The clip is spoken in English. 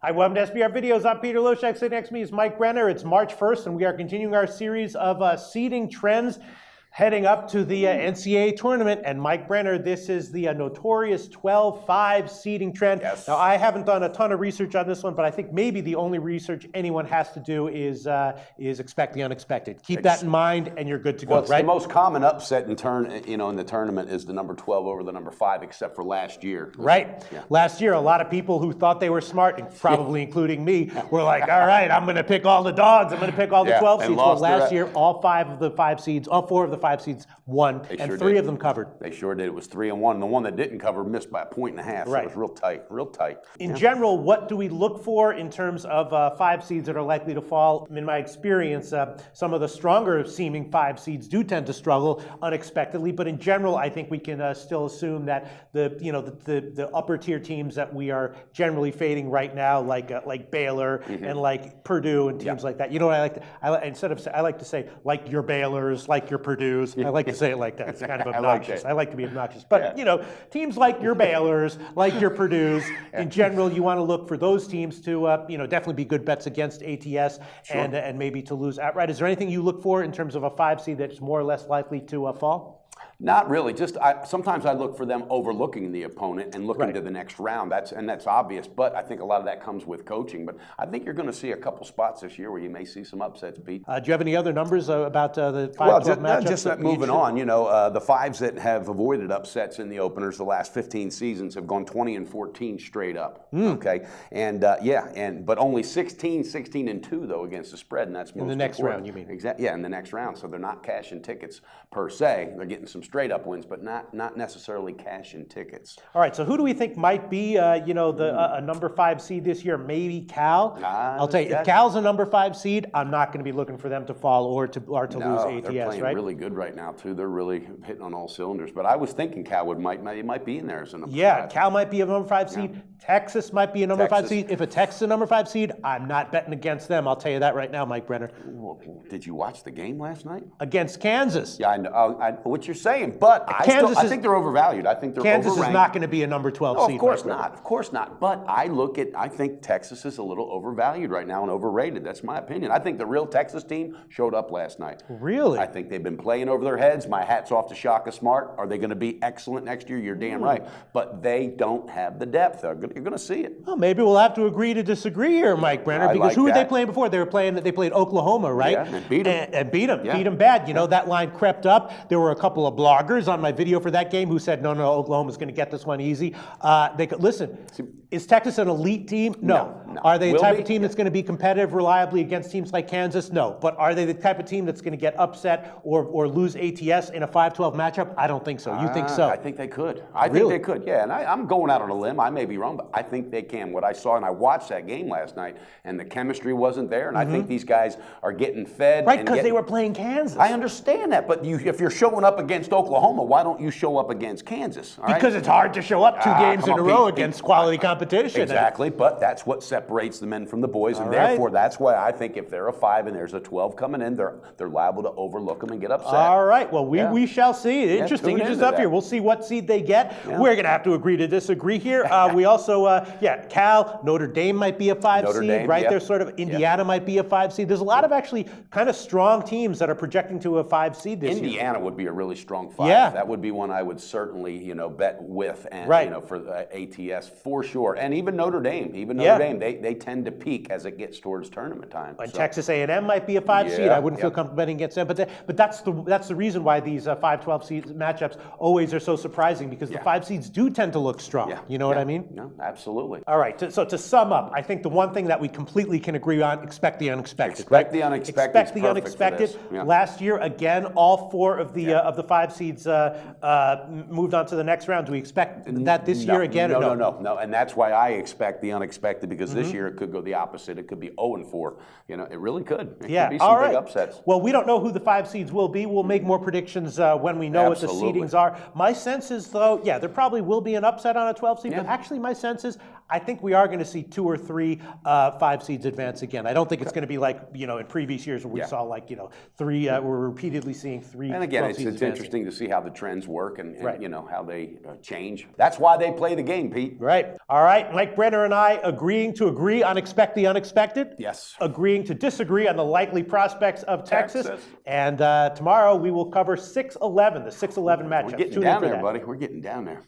Hi, welcome to SBR Videos. I'm Peter Loshak. Sitting next to me is Mike Brenner. It's March 1st, and we are continuing our series of seeding trends heading up to the NCAA Tournament. And Mike Brenner, this is the notorious 12-5 seeding trend. Yes. Now, I haven't done a ton of research on this one, but I think maybe the only research anyone has to do is expect the unexpected. Keep that in mind, and you're good to go, Well, it's right? the most common upset in the tournament is the number 12 over the number 5, except for last year. Right. Yeah. Last year, a lot of people who thought they were smart, and probably including me, were like, all right, I'm going to pick all the dogs. I'm going to pick all the 12 seeds. Well, last year, all 4 of the 5 seeds won, and 3 of them covered. They sure did. It was 3-1. The one that didn't cover missed by 1.5 points. Right. So it was real tight, real tight. In general, what do we look for in terms of 5 seeds that are likely to fall? In my experience, some of the stronger seeming 5 seeds do tend to struggle unexpectedly, but in general, I think we can still assume that the upper tier teams that we are generally fading right now, like Baylor and like Purdue and teams like that. You know what I like to say, like your Baylors, like your Purdues. I like to say it like that. It's kind of obnoxious. I like to be obnoxious. But, teams like your Baylors, like your Purdues, in general, you want to look for those teams to, definitely be good bets against ATS and maybe to lose outright. Is there anything you look for in terms of a 5 seed that's more or less likely to fall? Not really. Sometimes I look for them overlooking the opponent and looking to the next round. That's obvious. But I think a lot of that comes with coaching. But I think you're going to see a couple spots this year where you may see some upsets, Pete. Do you have any other numbers about the 5-12 matchups? Just moving on. The 5s that have avoided upsets in the openers the last 15 seasons have gone 20-14 straight up. Okay, but only 16-2 though against the spread, and that's most in the next important. round. You mean? Exactly. Yeah, in the next round. So they're not cashing tickets per se. They're getting some straight up wins, but not necessarily cashing tickets. All right, so who do we think might be a number 5 seed this year? Maybe Cal. I'll tell you, if Cal's a number 5 seed, I'm not going to be looking for them to fall or to lose ATS. They're playing really good right now too. They're really hitting on all cylinders. But I was thinking Cal might be in there as a number 5. Cal might be a number 5 seed. Texas might be a number 5 seed. If a Texas is a number 5 seed, I'm not betting against them. I'll tell you that right now, Mike Brenner. Did you watch the game last night? Against Kansas. Yeah, I know what you're saying, but I think they're overvalued. I think they're Kansas overranked. is not going to be a number 12 seed. Of course not. Of course not. But I think Texas is a little overvalued right now and overrated. That's my opinion. I think the real Texas team showed up last night. Really? I think they've been playing over their heads. My hat's off to Shaka Smart. Are they going to be excellent next year? You're damn right. But they don't have the depth. You're going to see it. Well, maybe we'll have to agree to disagree here, Mike Brenner, because who were they playing before? They played Oklahoma, right? Yeah, and beat them. And beat them. Yeah. Beat them bad. That line crept up. There were a couple of bloggers on my video for that game who said, no, Oklahoma's going to get this one easy. Listen, is Texas an elite team? No. Are they the type of team that's going to be competitive reliably against teams like Kansas? No. But are they the type of team that's going to get upset or lose ATS in a 5-12 matchup? I don't think so. You think so? I think they could. I think they could, yeah. And I'm going out on a limb. I may be wrong, but I think they can. What I saw, and I watched that game last night, and the chemistry wasn't there, and I think these guys are getting fed. Right, because they were playing Kansas. I understand that, but if you're showing up against Oklahoma, why don't you show up against Kansas? Because it's hard to show up 2 games in a row against quality competition. Exactly, but that's what separates the men from the boys, and therefore that's why I think if they're a 5 and there's a 12 coming in, they're liable to overlook them and get upset. All right, well, we shall see. Interesting stuff here. We'll see what seed they get. Yeah. We're going to have to agree to disagree here. We also, Cal, Notre Dame might be a 5 seed, right? There's sort of Indiana might be a 5 seed. There's a lot of actually kind of strong teams that are projecting to a 5 seed this year. Indiana would be a really strong 5. Yeah. That would be one I would certainly, bet with and for ATS for sure. And even Notre Dame, they tend to peak as it gets towards tournament time. And Texas A&M might be a 5 seed. I wouldn't feel comfortable betting against them, but that's the reason why these 5-12 seed matchups always are so surprising, because the 5 seeds do tend to look strong. Yeah. You know what I mean? No, absolutely. All right. So to sum up, I think the one thing that we completely can agree on: expect the unexpected. Expect the unexpected. Expect the unexpected. Yeah. Last year, again, all 4 of the 5 seeds moved on to the next round. Do we expect that this year again? No. And that's why I expect the unexpected, because this year it could go the opposite. It could be 0-4. It really could. It could be some big upsets. Well, we don't know who the 5 seeds will be. We'll make more predictions when we know what the seedings are. My sense is, though, there probably will be an upset on a 12 seed, but actually my sense is I think we are going to see 2 or 3 5 seeds advance again. I don't think it's going to be like, in previous years where we saw 3, we're repeatedly seeing 3. And again, 12 seeds it's advancing. interesting to see how the trends work and Right. how they change. That's why they play the game, Pete. Right. All right. Mike Brenner and I agreeing to agree on expect the unexpected. Yes. Agreeing to disagree on the likely prospects of Texas. Texas. And tomorrow we will cover 6-11, the 6-11 matchup. We're getting Tune in down for there, that. buddy. We're getting down there.